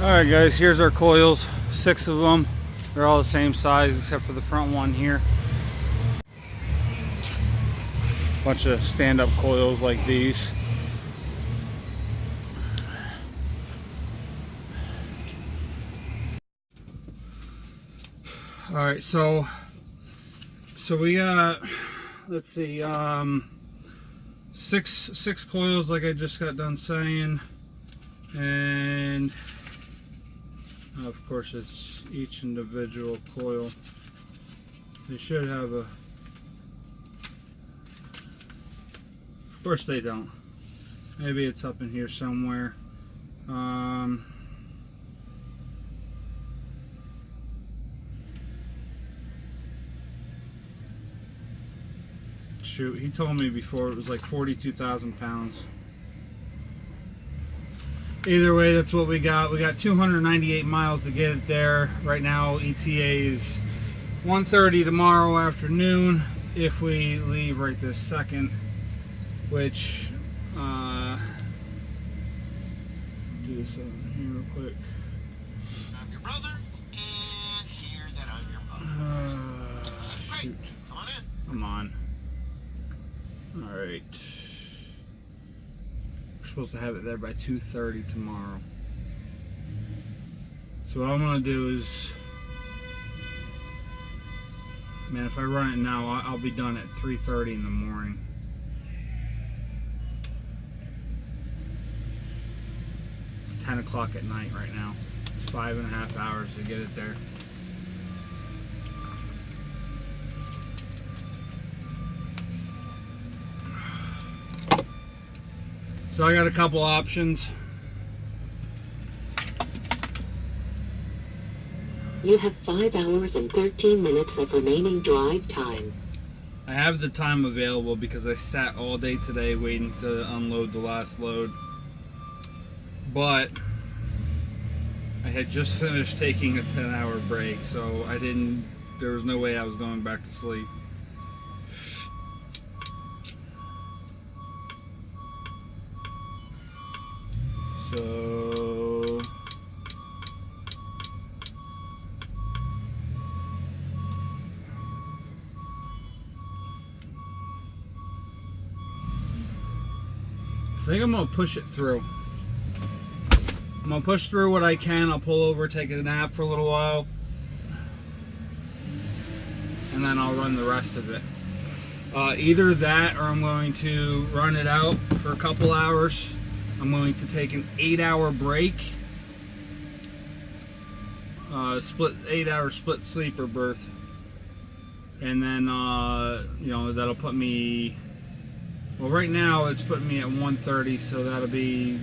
Alright guys, here's our coils, 6 of them. They're all the same size except for the front one here. Bunch of stand-up coils like these. Alright, so we got, let's see, six coils like I just got done saying, and of course it's each individual coil. They should have a, of course they don't. Maybe it's up in here somewhere. Shoot, he told me before it was like 42,000 pounds. Either way, that's what we got. We got 298 miles to get it there. Right now, ETA is 1:30 tomorrow afternoon if we leave right this second, which, do this here real quick. I'm your brother, and here that I'm your mother. Shoot. Come on in. Come on. Alright. We're supposed to have it there by 2:30 tomorrow. So what I'm going to do is, man, if I run it now, I'll be done at 3:30 in the morning. It's 10 o'clock at night right now. It's 5.5 hours to get it there. So I got a couple options. You have 5 hours and 13 minutes of remaining drive time. I have the time available because I sat all day today waiting to unload the last load. But I had just finished taking a 10-hour break, so there was no way I was going back to sleep. So I think I'm gonna push it through. I'm gonna push through what I can. I'll pull over, take a nap for a little while, and then I'll run the rest of it. Either that or I'm going to run it out for a couple hours. I'm going to take an 8-hour break, 8-hour split sleeper berth, and then you know, that'll put me, well, right now it's putting me at 1:30, so that'll be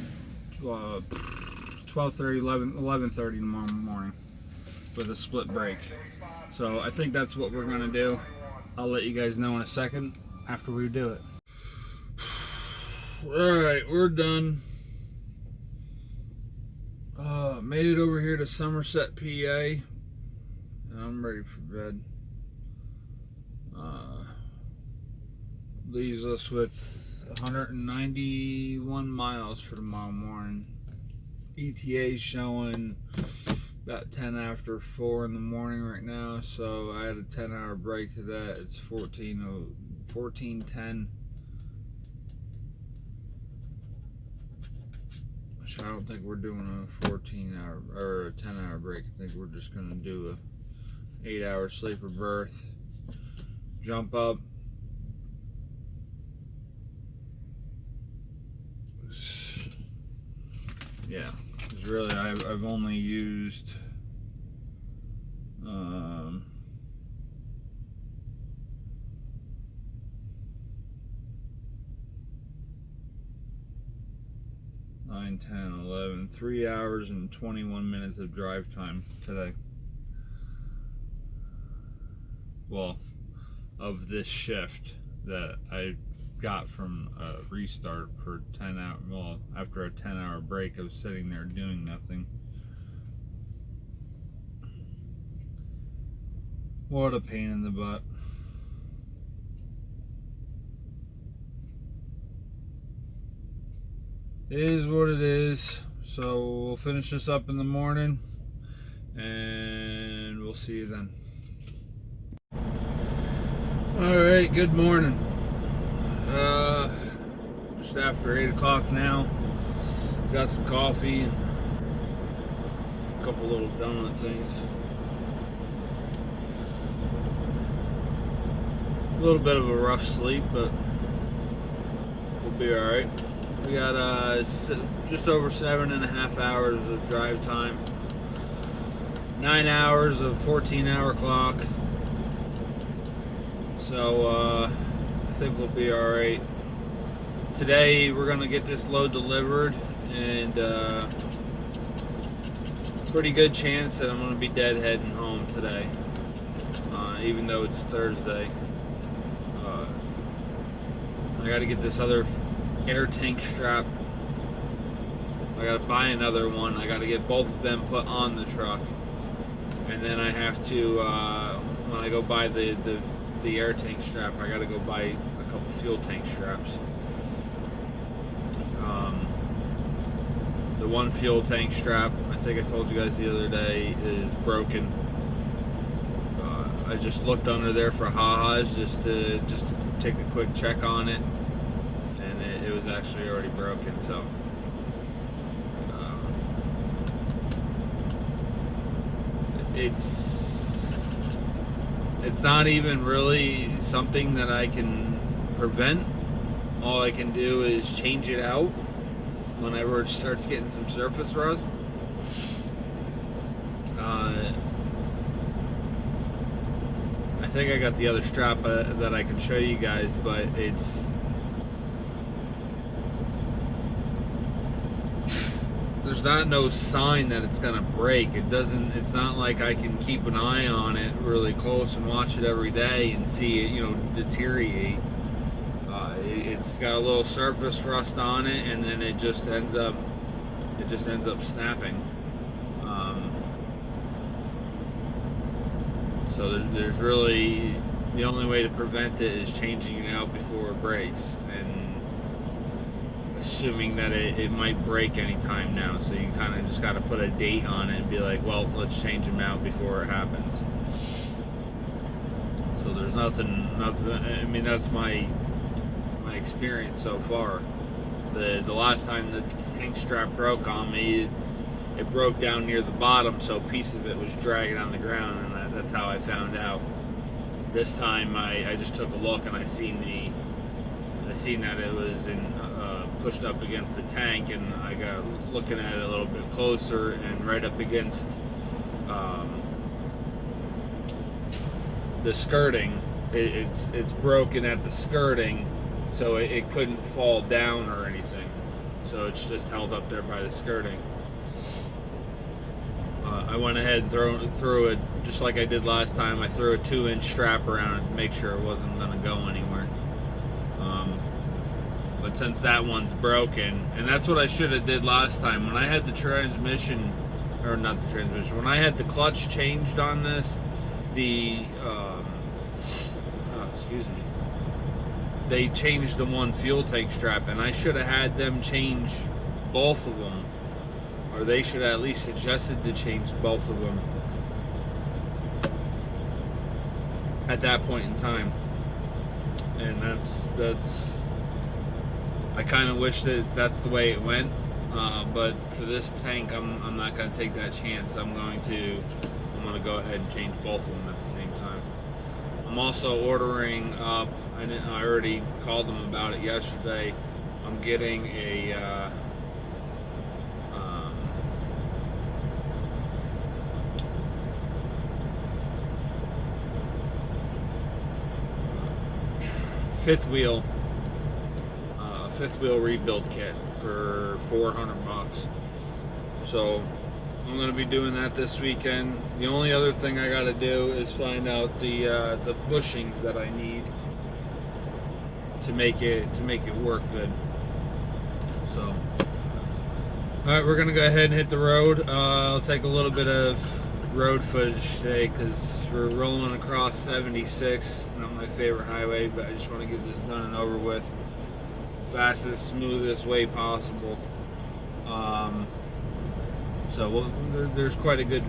12:30, 11:30 tomorrow morning with a split break. So I think that's what we're gonna do. I'll let you guys know in a second after we do it. Alright, we're done. Made it over here to Somerset, PA. I'm ready for bed. Leaves us with 191 miles for tomorrow morning. ETA is showing about 10 after 4 in the morning right now, so I had a 10-hour break to that. It's 14:10. I don't think we're doing a 14-hour or a 10-hour break. I think we're just gonna do a 8-hour sleeper berth, jump up, yeah, because really I've only used 9, 10, 11, 3 hours and 21 minutes of drive time today. Well, of this shift that I got from a restart for 10 hours. Well, after a 10-hour break of sitting there doing nothing. What a pain in the butt. It is what it is. So we'll finish this up in the morning, and we'll see you then. Alright, good morning. Just after 8 o'clock now. Got some coffee and a couple little donut things. A little bit of a rough sleep, but we'll be alright. We got just over 7.5 hours of drive time. 9 hours of 14-hour clock. So I think we'll be alright. Today we're gonna get this load delivered, and pretty good chance that I'm gonna be dead heading home today, even though it's Thursday. I gotta get this other air tank strap. I gotta buy another one. I gotta get both of them put on the truck, and then I have to when I go buy the air tank strap, I gotta go buy a couple fuel tank straps. The one fuel tank strap, I think I told you guys the other day, is broken. I just looked under there for ha-has just to take a quick check on it, and it was actually already broken. So it's not even really something that I can prevent. All I can do is change it out whenever it starts getting some surface rust. I think I got the other strap that I can show you guys, but there's no sign that it's gonna break. It's not like I can keep an eye on it really close and watch it every day and see it, deteriorate. It's got a little surface rust on it, and then it just ends up snapping. So there's really, the only way to prevent it is changing it out before it breaks, and assuming that it might break anytime now. So you kind of just got to put a date on it and be like, well, let's change them out before it happens. So there's nothing. I mean, that's my experience so far. The last time the tank strap broke on me, it broke down near the bottom, so a piece of it was dragging on the ground, and that's how I found out. This time I just took a look, and I seen that it was pushed up against the tank, and I got looking at it a little bit closer, and right up against the skirting. It's broken at the skirting, so it couldn't fall down or anything. So it's just held up there by the skirting. I went ahead and threw it just like I did last time. I threw a 2-inch strap around it to make sure it wasn't going to go anywhere. But since that one's broken, and that's what I should have did last time when I had the transmission, or not the transmission, when I had the clutch changed on this, they changed the one fuel tank strap, and I should have had them change both of them, or they should have at least suggested to change both of them at that point in time. And that's I kind of wish that that's the way it went, but for this tank, I'm not going to take that chance. I'm going to go ahead and change both of them at the same time. I'm also ordering up. I already called them about it yesterday. I'm getting a fifth wheel rebuild kit for $400. So I'm going to be doing that this weekend. The only other thing I got to do is find out the bushings that I need to make it work good. So, all right, we're going to go ahead and hit the road. I'll take a little bit of road footage today because we're rolling across 76. Not my favorite highway, but I just want to get this done and over with fastest, smoothest way possible. So there's quite a good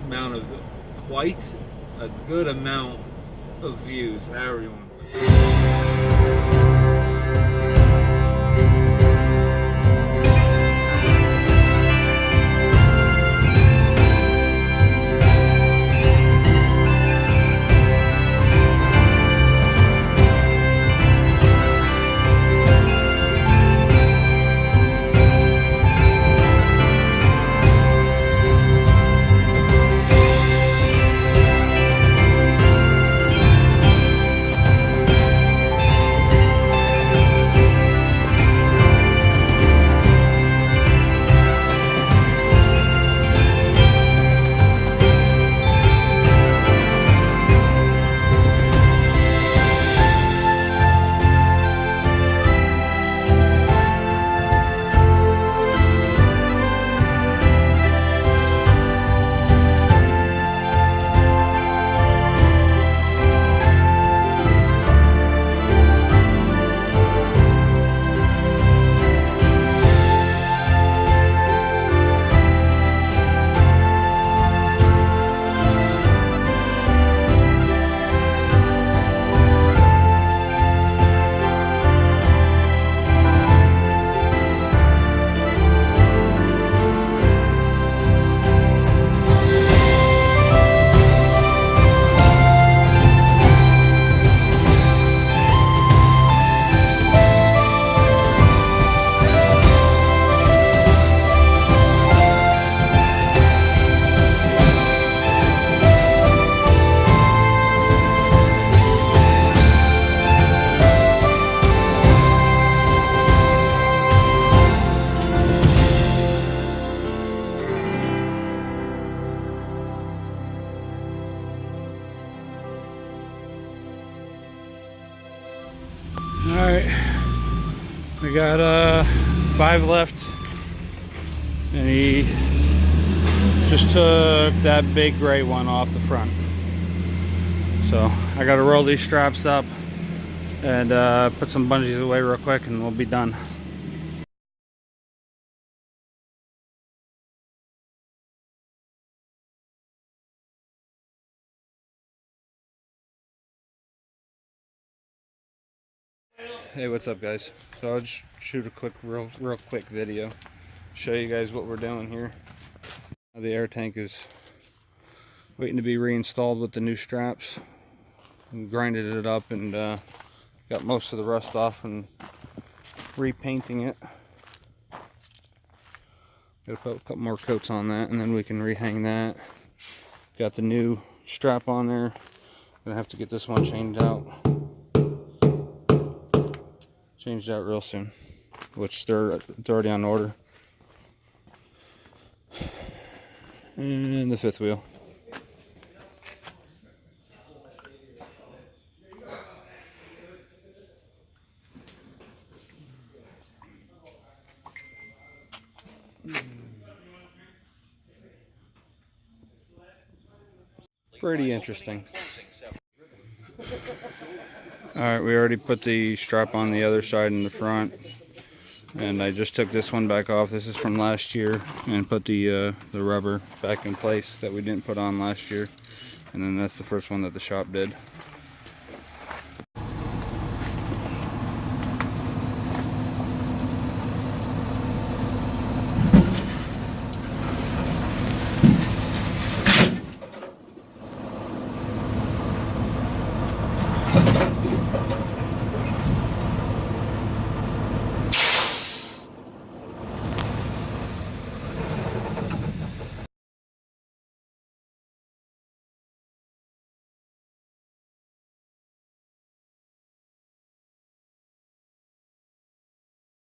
amount of views. However you want. Alright, we got 5 left, and he just took that big gray one off the front. So I gotta roll these straps up and put some bungees away real quick, and we'll be done. Hey, what's up, guys? So I'll just shoot a real quick video, show you guys what we're doing here. The air tank is waiting to be reinstalled with the new straps. We grinded it up and got most of the rust off and repainting it. Gotta put a couple more coats on that, and then we can rehang that. Got the new strap on there. Gonna have to get this one changed out real soon, which it's already on order. And the 5th wheel. Pretty interesting. Alright, we already put the strap on the other side in the front, and I just took this one back off. This is from last year, and put the rubber back in place that we didn't put on last year, and then that's the first one that the shop did.